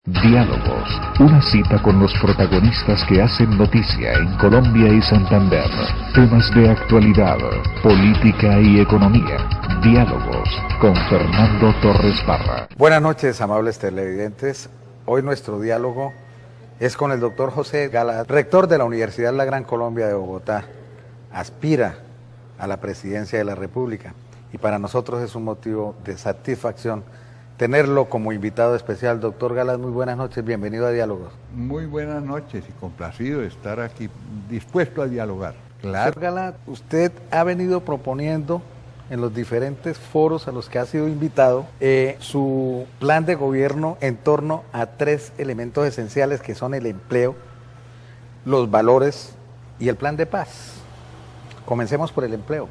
Diálogos, una cita con los protagonistas que hacen noticia en Colombia y Santander. Temas de actualidad, política y economía. Diálogos con Fernando Torres Parra. Buenas noches, amables televidentes. Hoy nuestro diálogo es con el doctor José Gala, rector de la Universidad La Gran Colombia de Bogotá. Aspira a la presidencia de la República y para nosotros es un motivo de satisfacción tenerlo como invitado especial. Doctor Gala, muy buenas noches, bienvenido a Diálogos. Muy buenas noches y complacido de estar aquí, dispuesto a dialogar. Claro. Doctor Gala, usted ha venido proponiendo en los diferentes foros a los que ha sido invitado su plan de gobierno en torno a tres elementos esenciales que son el empleo, los valores y el plan de paz. Comencemos por el empleo.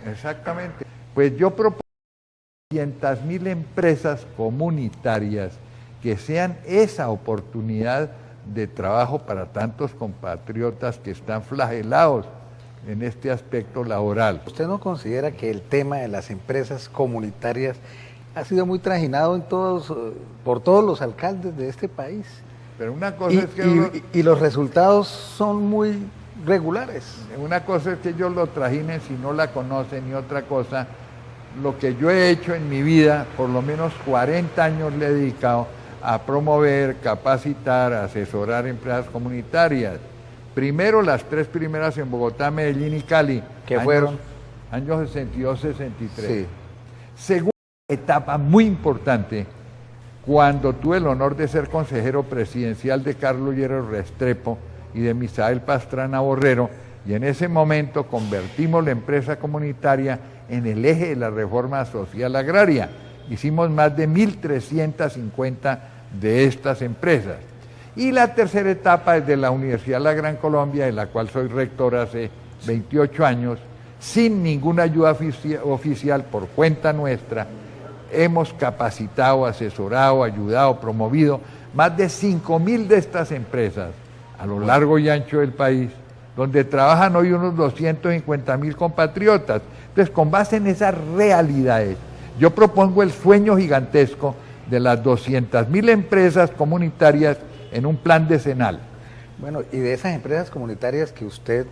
Exactamente. Pues yo propongo 200.000 empresas comunitarias que sean esa oportunidad de trabajo para tantos compatriotas que están flagelados en este aspecto laboral. ¿Usted no considera que el tema de las empresas comunitarias ha sido muy trajinado por todos los alcaldes de este país? Pero una cosa es que y los resultados son muy regulares. Una cosa es que ellos lo trajinen si no la conocen, y otra cosa, lo que yo he hecho en mi vida, por lo menos 40 años le he dedicado a promover, capacitar, asesorar empresas comunitarias. Primero las tres primeras en Bogotá, Medellín y Cali. ¿Qué fueron? Años 62-63. Sí. Segunda etapa muy importante, cuando tuve el honor de ser consejero presidencial de Carlos Lleras Restrepo y de Misael Pastrana Borrero, y en ese momento convertimos la empresa comunitaria en el eje de la reforma social agraria. Hicimos más de 1.350 de estas empresas. Y la tercera etapa es de la Universidad La Gran Colombia, de la cual soy rector hace 28 años, sin ninguna ayuda oficial por cuenta nuestra. Hemos capacitado, asesorado, ayudado, promovido más de 5.000 de estas empresas a lo largo y ancho del país, donde trabajan hoy unos 250.000 compatriotas. Entonces, con base en esas realidades, yo propongo el sueño gigantesco de las 200.000 empresas comunitarias en un plan decenal. Bueno, y de esas empresas comunitarias que usted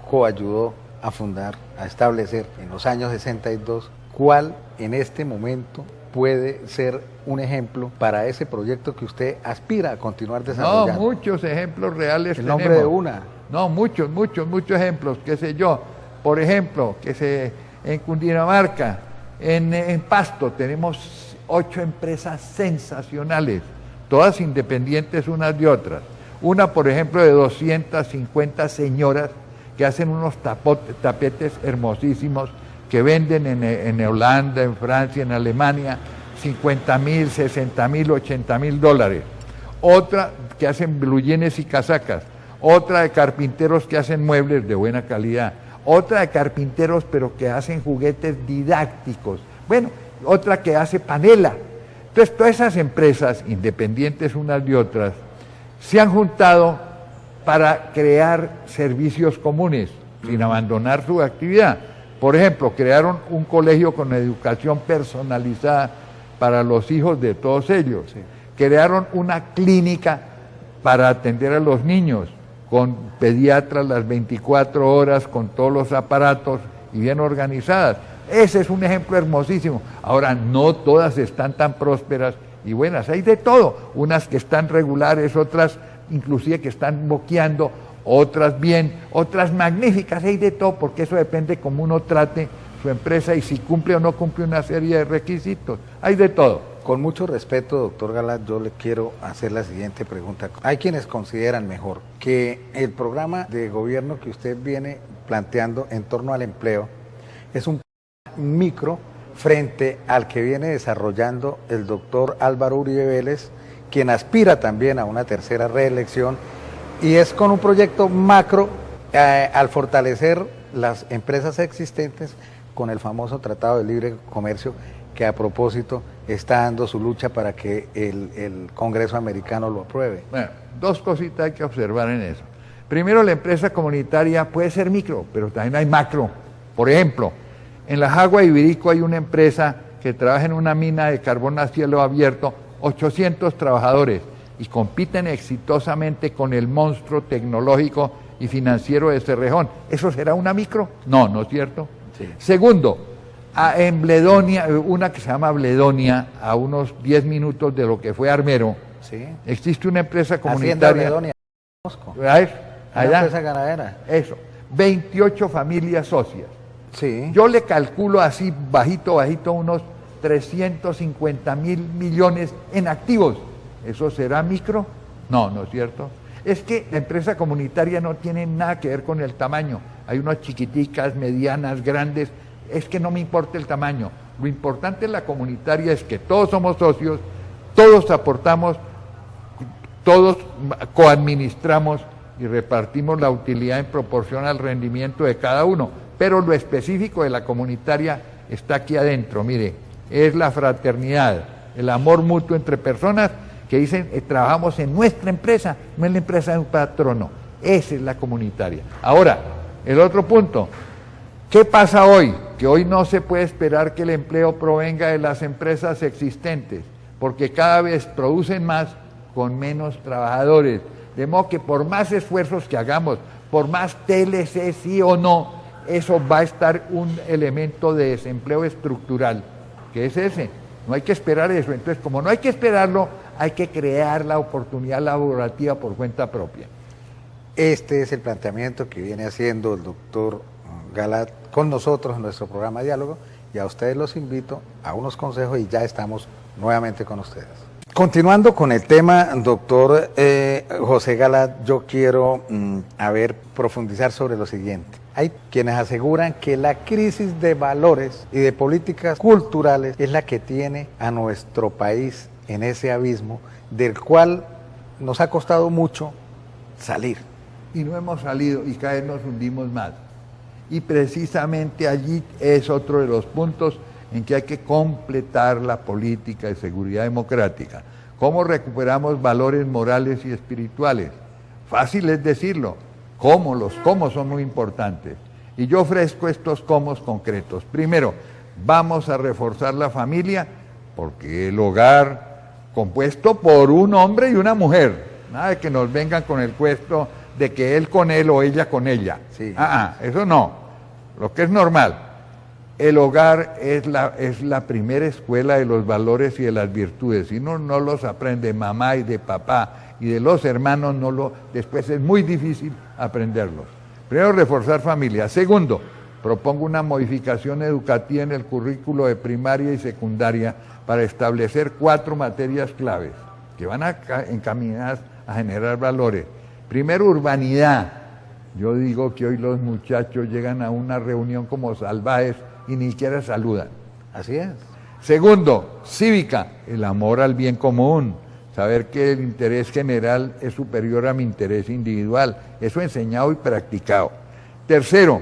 coayudó a fundar, a establecer en los años 62, ¿cuál en este momento puede ser un ejemplo para ese proyecto que usted aspira a continuar desarrollando? No, muchos ejemplos reales. El nombre de una. No, muchos ejemplos, qué sé yo. Por ejemplo, en Cundinamarca, en Pasto, tenemos 8 empresas sensacionales, todas independientes unas de otras. Una, por ejemplo, de 250 señoras que hacen unos tapetes hermosísimos que venden en Holanda, en Francia, en Alemania, 50.000, 60.000, 80.000 dólares. Otra que hacen blue jeans y casacas. Otra de carpinteros que hacen muebles de buena calidad. Otra de carpinteros pero que hacen juguetes didácticos. Bueno, otra que hace panela. Entonces, todas esas empresas, independientes unas de otras, se han juntado para crear servicios comunes, sin abandonar su actividad. Por ejemplo, crearon un colegio con educación personalizada para los hijos de todos ellos. Sí. Crearon una clínica para atender a los niños, con pediatras las 24 horas, con todos los aparatos y bien organizadas. Ese es un ejemplo hermosísimo. Ahora, no todas están tan prósperas y buenas, hay de todo, unas que están regulares, otras inclusive que están boqueando, otras bien, otras magníficas, hay de todo, porque eso depende cómo uno trate su empresa y si cumple o no cumple una serie de requisitos, hay de todo. Con mucho respeto, doctor Gala, yo le quiero hacer la siguiente pregunta. Hay quienes consideran mejor que el programa de gobierno que usted viene planteando en torno al empleo es un micro frente al que viene desarrollando el doctor Álvaro Uribe Vélez, quien aspira también a una tercera reelección, y es con un proyecto macro al fortalecer las empresas existentes con el famoso Tratado de Libre Comercio, que a propósito está dando su lucha para que el Congreso americano lo apruebe. Bueno, dos cositas hay que observar en eso. Primero, la empresa comunitaria puede ser micro, pero también hay macro. Por ejemplo, en la Jagua Ibirico hay una empresa que trabaja en una mina de carbón a cielo abierto 800 trabajadores y compiten exitosamente con el monstruo tecnológico y financiero de Cerrejón. ¿Eso será una micro? No, ¿no es cierto? Sí. Segundo, en Bledonia, una que se llama Bledonia, a unos 10 minutos de lo que fue Armero, Sí. existe una empresa Hacienda comunitaria. Bledonia, conozco. Una Una empresa ganadera. Eso, 28 familias socias. Sí. Yo le calculo así, bajito, unos 350.000 millones en activos. ¿Eso será micro? No, ¿no es cierto? Es que la empresa comunitaria no tiene nada que ver con el tamaño. Hay unas chiquiticas, medianas, grandes. Es que no me importa el tamaño. Lo importante en la comunitaria es que todos somos socios, todos aportamos, todos coadministramos y repartimos la utilidad en proporción al rendimiento de cada uno. Pero lo específico de la comunitaria está aquí adentro, mire, es la fraternidad, el amor mutuo entre personas que dicen, trabajamos en nuestra empresa, no en la empresa de un patrono. Esa es la comunitaria. Ahora, el otro punto, ¿qué pasa hoy? Que hoy no se puede esperar que el empleo provenga de las empresas existentes, porque cada vez producen más con menos trabajadores. De modo que por más esfuerzos que hagamos, por más TLC sí o no, eso va a estar un elemento de desempleo estructural, que es ese. No hay que esperar eso. Entonces, como no hay que esperarlo, hay que crear la oportunidad laborativa por cuenta propia. Este es el planteamiento que viene haciendo el doctor Galat con nosotros en nuestro programa Diálogo, y a ustedes los invito a unos consejos y ya estamos nuevamente con ustedes. Continuando con el tema, doctor José Galat, yo quiero profundizar sobre lo siguiente. Hay quienes aseguran que la crisis de valores y de políticas culturales es la que tiene a nuestro país en ese abismo del cual nos ha costado mucho salir. Y no hemos salido y cada vez nos hundimos más. Y precisamente allí es otro de los puntos en que hay que completar la política de seguridad democrática. ¿Cómo recuperamos valores morales y espirituales? Fácil es decirlo. ¿Cómo? Los cómo son muy importantes. Y yo ofrezco estos cómo concretos. Primero, vamos a reforzar la familia, porque el hogar compuesto por un hombre y una mujer. Nada de que nos vengan con el cuento de que él con él o ella con ella. Sí. Eso no. Lo que es normal. El hogar es la primera escuela de los valores y de las virtudes. Si uno no los aprende mamá y de papá y de los hermanos, después es muy difícil aprenderlos. Primero, reforzar familia. Segundo, propongo una modificación educativa en el currículo de primaria y secundaria para establecer 4 materias claves que van encaminadas a generar valores. Primero, urbanidad. Yo digo que hoy los muchachos llegan a una reunión como salvajes y ni siquiera saludan. Así es. Segundo, cívica, el amor al bien común, saber que el interés general es superior a mi interés individual, eso enseñado y practicado. Tercero,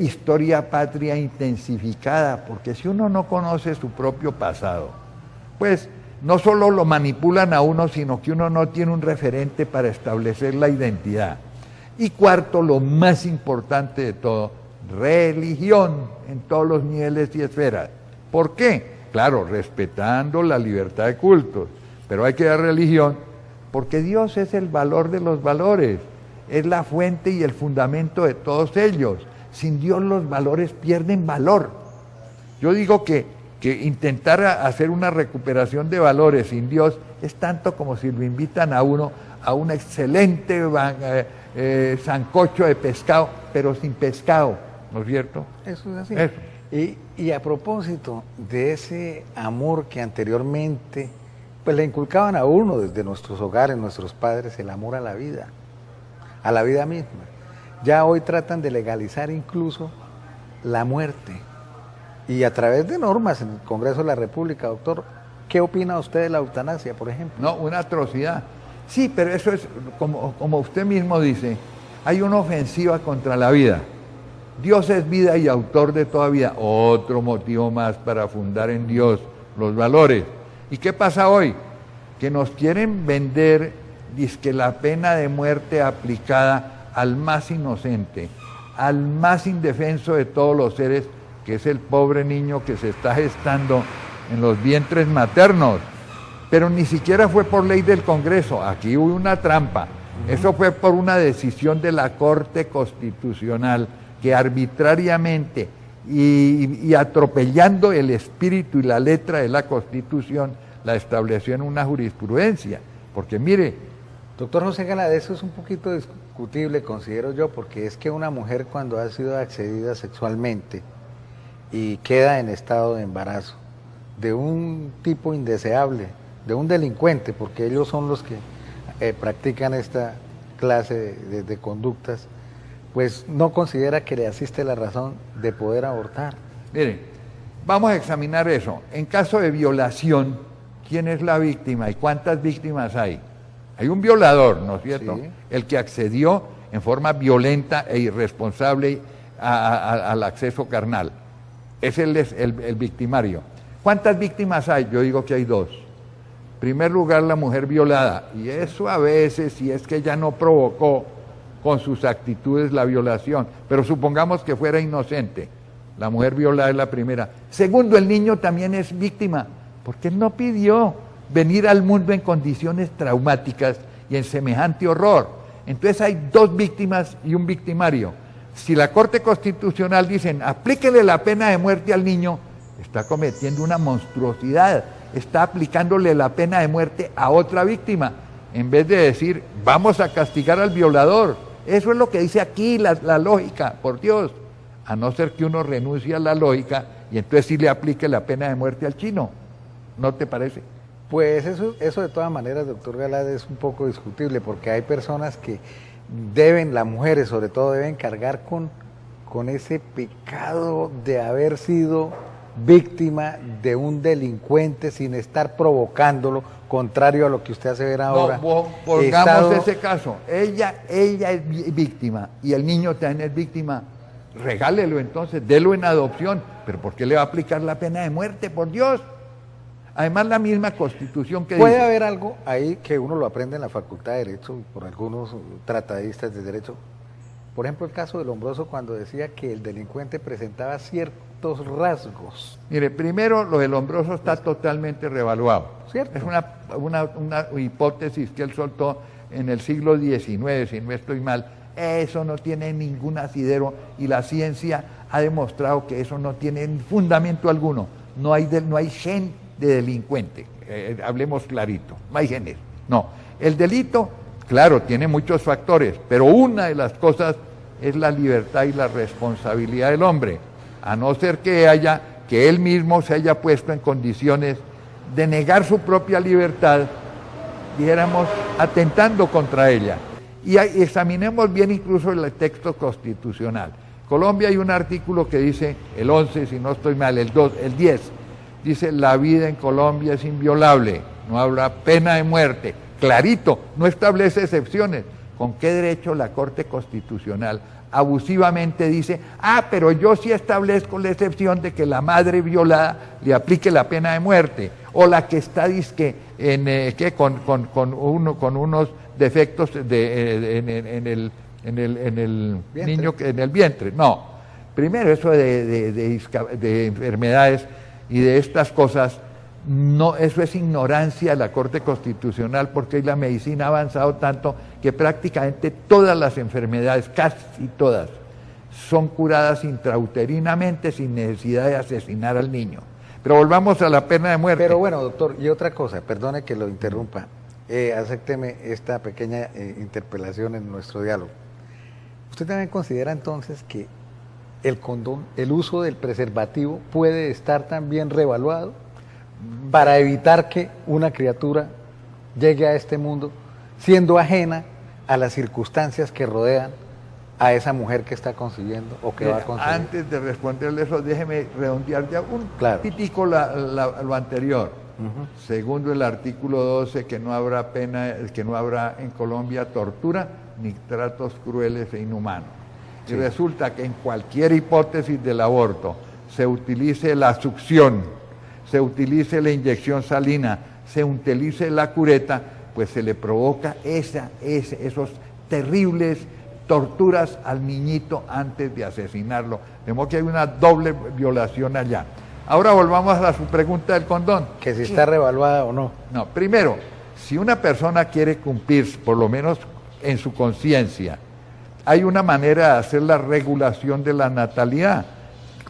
historia patria intensificada, porque si uno no conoce su propio pasado, pues no solo lo manipulan a uno, sino que uno no tiene un referente para establecer la identidad. Y cuarto, lo más importante de todo, religión en todos los niveles y esferas. ¿Por qué? Claro, respetando la libertad de cultos, pero hay que dar religión porque Dios es el valor de los valores, es la fuente y el fundamento de todos ellos. Sin Dios los valores pierden valor. Yo digo que intentar hacer una recuperación de valores sin Dios es tanto como si lo invitan a uno a un excelente sancocho de pescado, pero sin pescado, ¿no es cierto? Eso es así. Eso. Y a propósito de ese amor que anteriormente pues le inculcaban a uno desde nuestros hogares, nuestros padres, el amor a la vida misma. Ya hoy tratan de legalizar incluso la muerte. Y a través de normas en el Congreso de la República, doctor, ¿qué opina usted de la eutanasia, por ejemplo? No, una atrocidad. Sí, pero eso es, como usted mismo dice, hay una ofensiva contra la vida. Dios es vida y autor de toda vida. Otro motivo más para fundar en Dios los valores. ¿Y qué pasa hoy? Que nos quieren vender, dizque la pena de muerte aplicada al más inocente, al más indefenso de todos los seres, que es el pobre niño que se está gestando en los vientres maternos, pero ni siquiera fue por ley del Congreso, aquí hubo una trampa. Eso fue por una decisión de la Corte Constitucional que arbitrariamente y atropellando el espíritu y la letra de la Constitución la estableció en una jurisprudencia. Porque mire, doctor José Gala, eso es un poquito discutible, considero yo, porque es que una mujer cuando ha sido accedida sexualmente y queda en estado de embarazo de un tipo indeseable, de un delincuente, porque ellos son los que practican esta clase de conductas, pues no considera que le asiste la razón de poder abortar. Miren, vamos a examinar eso. En caso de violación, ¿quién es la víctima y cuántas víctimas hay? Hay un violador, ¿no es cierto? Sí. El que accedió en forma violenta e irresponsable al acceso carnal. Es el victimario. ¿Cuántas víctimas hay? Yo digo que hay dos. En primer lugar, la mujer violada. Y eso a veces, si es que ella no provocó con sus actitudes la violación, pero supongamos que fuera inocente. La mujer violada es la primera. Segundo, el niño también es víctima, porque él no pidió venir al mundo en condiciones traumáticas y en semejante horror. Entonces hay dos víctimas y un victimario. Si la Corte Constitucional dicen, aplíquele la pena de muerte al niño, está cometiendo una monstruosidad, está aplicándole la pena de muerte a otra víctima, en vez de decir, vamos a castigar al violador. Eso es lo que dice aquí la lógica, por Dios, a no ser que uno renuncie a la lógica y entonces sí le aplique la pena de muerte al chino. ¿No te parece? Pues eso de todas maneras, doctor Galad, es un poco discutible, porque hay personas que deben, las mujeres sobre todo, deben cargar con ese pecado de haber sido víctima de un delincuente sin estar provocándolo, contrario a lo que usted hace ver ahora. No, pongamos ese caso, ella es víctima y el niño también es víctima, regálelo entonces, délo en adopción, pero ¿por qué le va a aplicar la pena de muerte, por Dios? Además la misma Constitución que puede dice, haber algo ahí que uno lo aprende en la Facultad de Derecho por algunos tratadistas de Derecho. Por ejemplo, el caso del Lombroso, cuando decía que el delincuente presentaba ciertos rasgos. Mire, primero lo del Lombroso está totalmente revaluado. ¿Cierto? Es una hipótesis que él soltó en el siglo XIX, si no estoy mal. Eso no tiene ningún asidero y la ciencia ha demostrado que eso no tiene fundamento alguno. No hay gen de delincuente, hablemos clarito, no hay genes. No, el delito, claro, tiene muchos factores, pero una de las cosas es la libertad y la responsabilidad del hombre, a no ser que él mismo se haya puesto en condiciones de negar su propia libertad, dijéramos, atentando contra ella. Y examinemos bien incluso el texto constitucional. Colombia hay un artículo que dice, el 11, si no estoy mal, el 10, dice, la vida en Colombia es inviolable, no habrá pena de muerte. Clarito, no establece excepciones. ¿Con qué derecho la Corte Constitucional abusivamente dice, pero yo sí establezco la excepción de que la madre violada le aplique la pena de muerte? O la que está dizque con unos defectos en el niño, en el vientre. No, primero eso de enfermedades y de estas cosas, no, eso es ignorancia de la Corte Constitucional, porque hoy la medicina ha avanzado tanto que prácticamente todas las enfermedades, casi todas, son curadas intrauterinamente sin necesidad de asesinar al niño. Pero volvamos a la pena de muerte. Pero bueno, doctor, y otra cosa, perdone que lo interrumpa, acépteme esta pequeña interpelación en nuestro diálogo. ¿Usted también considera entonces que el condón, el uso del preservativo puede estar también revaluado para evitar que una criatura llegue a este mundo siendo ajena a las circunstancias que rodean a esa mujer que está concibiendo o que va a concebir? Antes de responderle eso, déjeme redondear ya un pitico lo anterior. Segundo el artículo 12, que no habrá en Colombia tortura ni tratos crueles e inhumanos. Sí. Y resulta que en cualquier hipótesis del aborto se utilice la succión, se utilice la inyección salina, se utilice la cureta, pues se le provoca esos terribles torturas al niñito antes de asesinarlo. De modo que hay una doble violación allá. Ahora volvamos a su pregunta del condón. Que si está revaluada o no. No, primero, si una persona quiere cumplir, por lo menos en su conciencia, hay una manera de hacer la regulación de la natalidad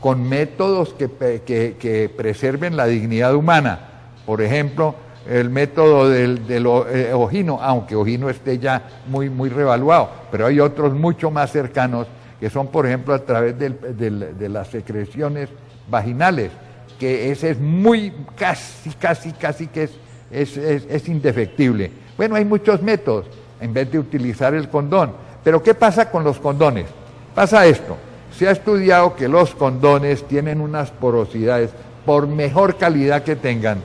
con métodos que preserven la dignidad humana. Por ejemplo, el método del ovino, aunque ovino esté ya muy revaluado, pero hay otros mucho más cercanos que son, por ejemplo, a través de las secreciones vaginales, que ese es casi que es indefectible. Bueno, hay muchos métodos en vez de utilizar el condón. Pero ¿qué pasa con los condones? Pasa esto, se ha estudiado que los condones tienen unas porosidades, por mejor calidad que tengan,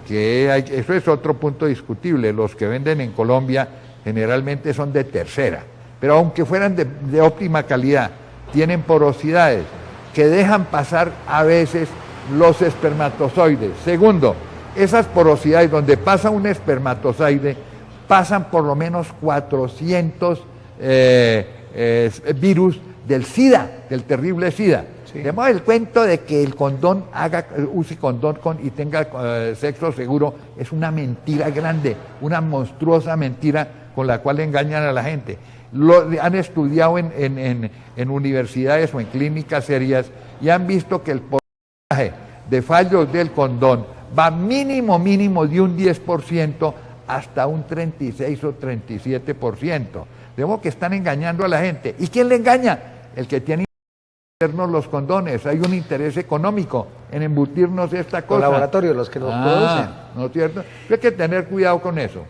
eso es otro punto discutible, los que venden en Colombia generalmente son de tercera, pero aunque fueran de óptima calidad, tienen porosidades que dejan pasar a veces los espermatozoides. Segundo, esas porosidades donde pasa un espermatozoide, pasan por lo menos 400 virus del SIDA, del terrible SIDA. Sí. De modo el cuento de que el condón use condón y tenga sexo seguro es una mentira grande, una monstruosa mentira con la cual engañan a la gente. Lo han estudiado en universidades o en clínicas serias y han visto que el porcentaje de fallos del condón va mínimo de un 10% hasta un 36 o 37%. De modo que están engañando a la gente. ¿Y quién le engaña? El que tiene los condones. Hay un interés económico en embutirnos esta cosa. Los laboratorios, los que los producen. ¿No es cierto? Hay que tener cuidado con eso.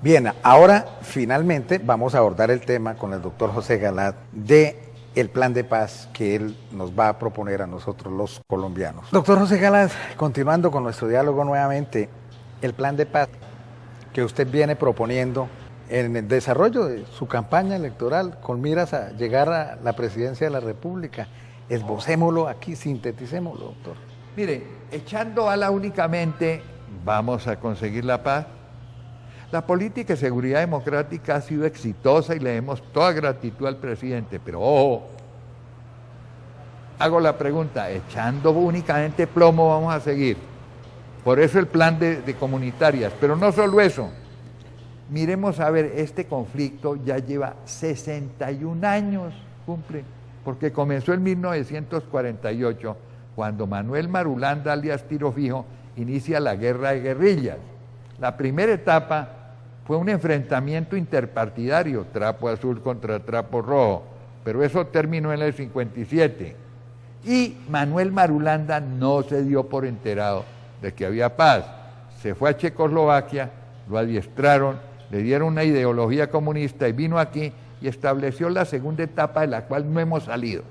Bien, ahora finalmente vamos a abordar el tema con el doctor José Galat de el plan de paz que él nos va a proponer a nosotros los colombianos. Doctor José Galat, continuando con nuestro diálogo nuevamente, el plan de paz que usted viene proponiendo en el desarrollo de su campaña electoral con miras a llegar a la presidencia de la República. Esbocémoslo aquí, sinteticémoslo, doctor. Mire, echando bala únicamente, ¿vamos a conseguir la paz? La política de seguridad democrática ha sido exitosa y le demos toda gratitud al presidente, pero ojo, hago la pregunta, ¿echando únicamente plomo vamos a seguir? Por eso el plan de comunitarias, pero no solo eso. Miremos a ver, este conflicto ya lleva 61 años, cumple, porque comenzó en 1948, cuando Manuel Marulanda, alias Tiro Fijo, inicia la guerra de guerrillas. La primera etapa fue un enfrentamiento interpartidario, Trapo Azul contra Trapo Rojo, pero eso terminó en el 57. Y Manuel Marulanda no se dio por enterado de que había paz. Se fue a Checoslovaquia, lo adiestraron, le dieron una ideología comunista y vino aquí y estableció la segunda etapa de la cual no hemos salido.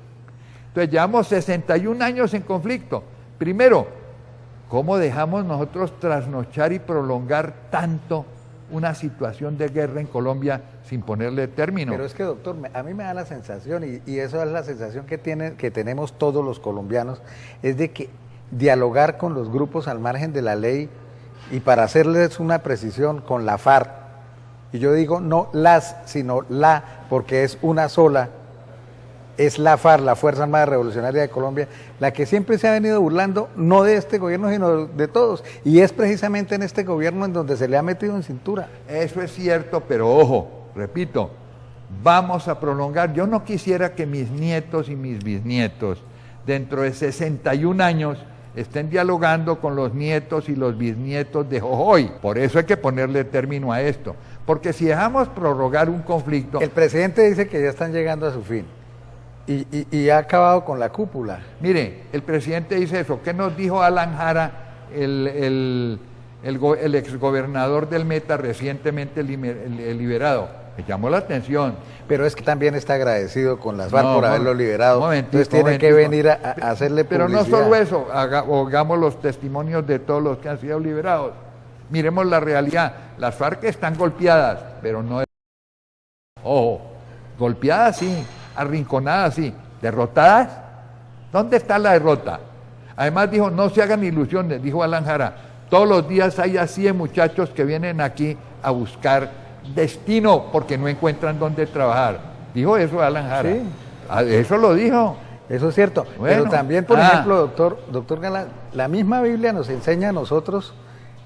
Entonces llevamos 61 años en conflicto. Primero, ¿cómo dejamos nosotros trasnochar y prolongar tanto una situación de guerra en Colombia sin ponerle término? Pero es que, doctor, a mí me da la sensación, y eso es la sensación que tenemos todos los colombianos, es de que dialogar con los grupos al margen de la ley, y para hacerles una precisión, con la FARC, y yo digo no las, sino la, porque es una sola, es la FARC, la Fuerza Armada Revolucionaria de Colombia, la que siempre se ha venido burlando, no de este gobierno, sino de todos, y es precisamente en este gobierno en donde se le ha metido en cintura. Eso es cierto, pero ojo, repito, vamos a prolongar. Yo no quisiera que mis nietos y mis bisnietos, dentro de 61 años, estén dialogando con los nietos y los bisnietos de Jojoy. Por eso hay que ponerle término a esto, porque si dejamos prorrogar un conflicto... El presidente dice que ya están llegando a su fin. Y ha acabado con la cúpula. Mire, el presidente dice eso. ¿Qué nos dijo Alan Jara, el exgobernador del Meta, recientemente liberado? Me llamó la atención. Pero es que también está agradecido con las FARC por haberlo liberado. Entonces tiene que venir a hacerle publicidad. Pero no solo eso, hagamos los testimonios de todos los que han sido liberados. Miremos la realidad. Las FARC están golpeadas, pero no... Ojo, golpeadas sí, arrinconadas sí, derrotadas. ¿Dónde está la derrota? Además dijo, no se hagan ilusiones, dijo Alan Jara, todos los días hay así de muchachos que vienen aquí a buscar destino porque no encuentran dónde trabajar. Dijo eso Alan Jara. Sí. Eso lo dijo. Eso es cierto. Bueno, Pero también, por ejemplo, doctor Galán, la misma Biblia nos enseña a nosotros,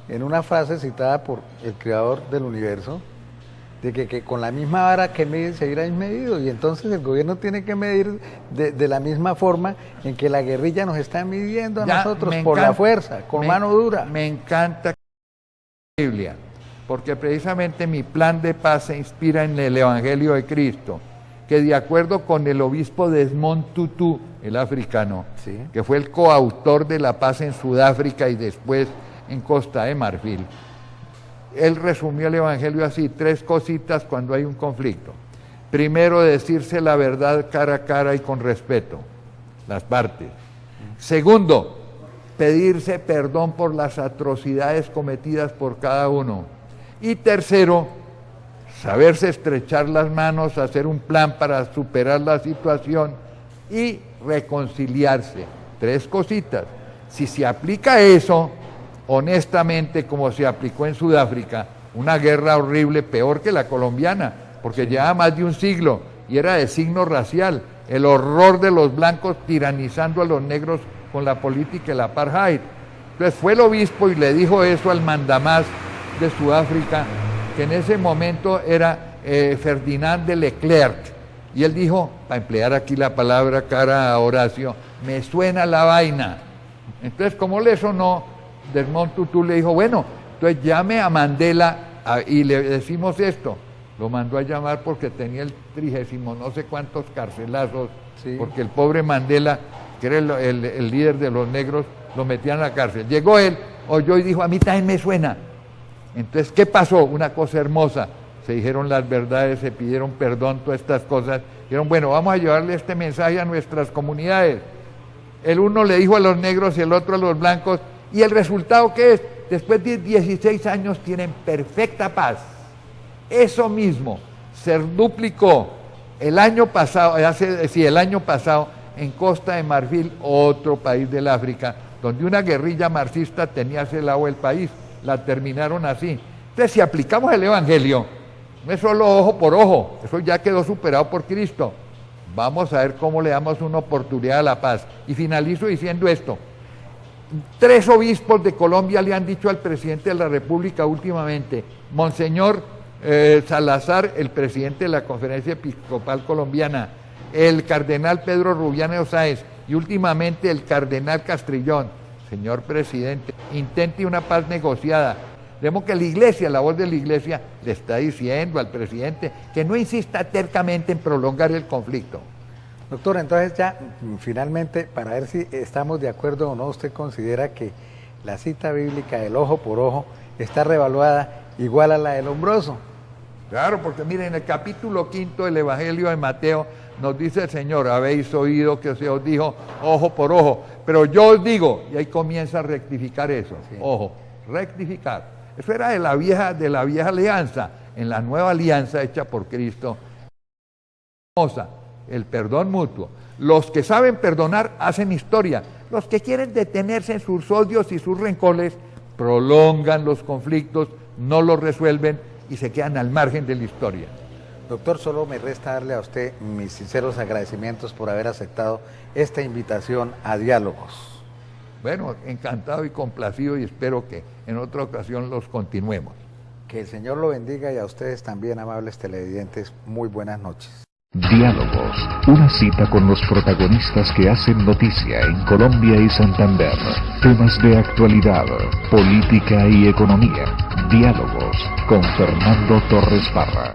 en una frase citada por el creador del universo, de que con la misma vara que mide seguirá medido, y entonces el gobierno tiene que medir de la misma forma en que la guerrilla nos está midiendo a nosotros por la fuerza, con mano dura. Me encanta la Biblia, porque precisamente mi plan de paz se inspira en el Evangelio de Cristo, que de acuerdo con el obispo Desmond Tutu, el africano, sí, que fue el coautor de la paz en Sudáfrica y después en Costa de Marfil, él resumió el Evangelio así: 3 cositas cuando hay un conflicto. Primero, decirse la verdad cara a cara y con respeto, las partes. Segundo, pedirse perdón por las atrocidades cometidas por cada uno. Y tercero, saberse estrechar las manos, hacer un plan para superar la situación y reconciliarse. 3 cositas. Si se aplica eso, honestamente, como se aplicó en Sudáfrica, una guerra horrible, peor que la colombiana, porque llevaba más de un siglo y era de signo racial, el horror de los blancos tiranizando a los negros con la política del apartheid. Entonces fue el obispo y le dijo eso al mandamás de Sudáfrica, que en ese momento era Ferdinand de Leclerc, y él dijo, para emplear aquí la palabra cara a Horacio, me suena la vaina. Entonces, como le sonó, Desmond Tutu le dijo, bueno, entonces llame a Mandela y le decimos esto. Lo mandó a llamar porque tenía el 30 no sé cuántos carcelazos, sí, porque el pobre Mandela, que era el líder de los negros, lo metían a la cárcel. Llegó él, oyó y dijo, a mí también me suena. Entonces, ¿qué pasó? Una cosa hermosa. Se dijeron las verdades, se pidieron perdón, todas estas cosas. Dijeron, bueno, vamos a llevarle este mensaje a nuestras comunidades. El uno le dijo a los negros y el otro a los blancos, ¿y el resultado qué es? Después de 16 años tienen perfecta paz. Eso mismo se duplicó el año pasado, el año pasado en Costa de Marfil, otro país del África, donde una guerrilla marxista tenía ese lado del país, la terminaron así. Entonces, si aplicamos el Evangelio, no es solo ojo por ojo, eso ya quedó superado por Cristo. Vamos a ver cómo le damos una oportunidad a la paz. Y finalizo diciendo esto. 3 obispos de Colombia le han dicho al presidente de la República últimamente, Monseñor Salazar, el presidente de la Conferencia Episcopal Colombiana, el cardenal Pedro Rubiano Sáez y últimamente el cardenal Castrillón, señor presidente, intente una paz negociada. Vemos que la Iglesia, la voz de la Iglesia, le está diciendo al presidente que no insista tercamente en prolongar el conflicto. Doctor, entonces ya finalmente, para ver si estamos de acuerdo o no, ¿usted considera que la cita bíblica del ojo por ojo está revaluada igual a la del hombroso? Claro, porque miren, en el capítulo 5 del Evangelio de Mateo nos dice el Señor, habéis oído que se os dijo ojo por ojo, pero yo os digo, y ahí comienza a rectificar eso, sí, ojo, rectificar. Eso era de la vieja alianza. En la nueva alianza hecha por Cristo, el perdón mutuo. Los que saben perdonar hacen historia. Los que quieren detenerse en sus odios y sus rencores prolongan los conflictos, no los resuelven y se quedan al margen de la historia. Doctor, solo me resta darle a usted mis sinceros agradecimientos por haber aceptado esta invitación a diálogos. Bueno, encantado y complacido y espero que en otra ocasión los continuemos. Que el Señor lo bendiga y a ustedes también, amables televidentes, muy buenas noches. Diálogos, una cita con los protagonistas que hacen noticia en Colombia y Santander. Temas de actualidad, política y economía. Diálogos con Fernando Torres Parra.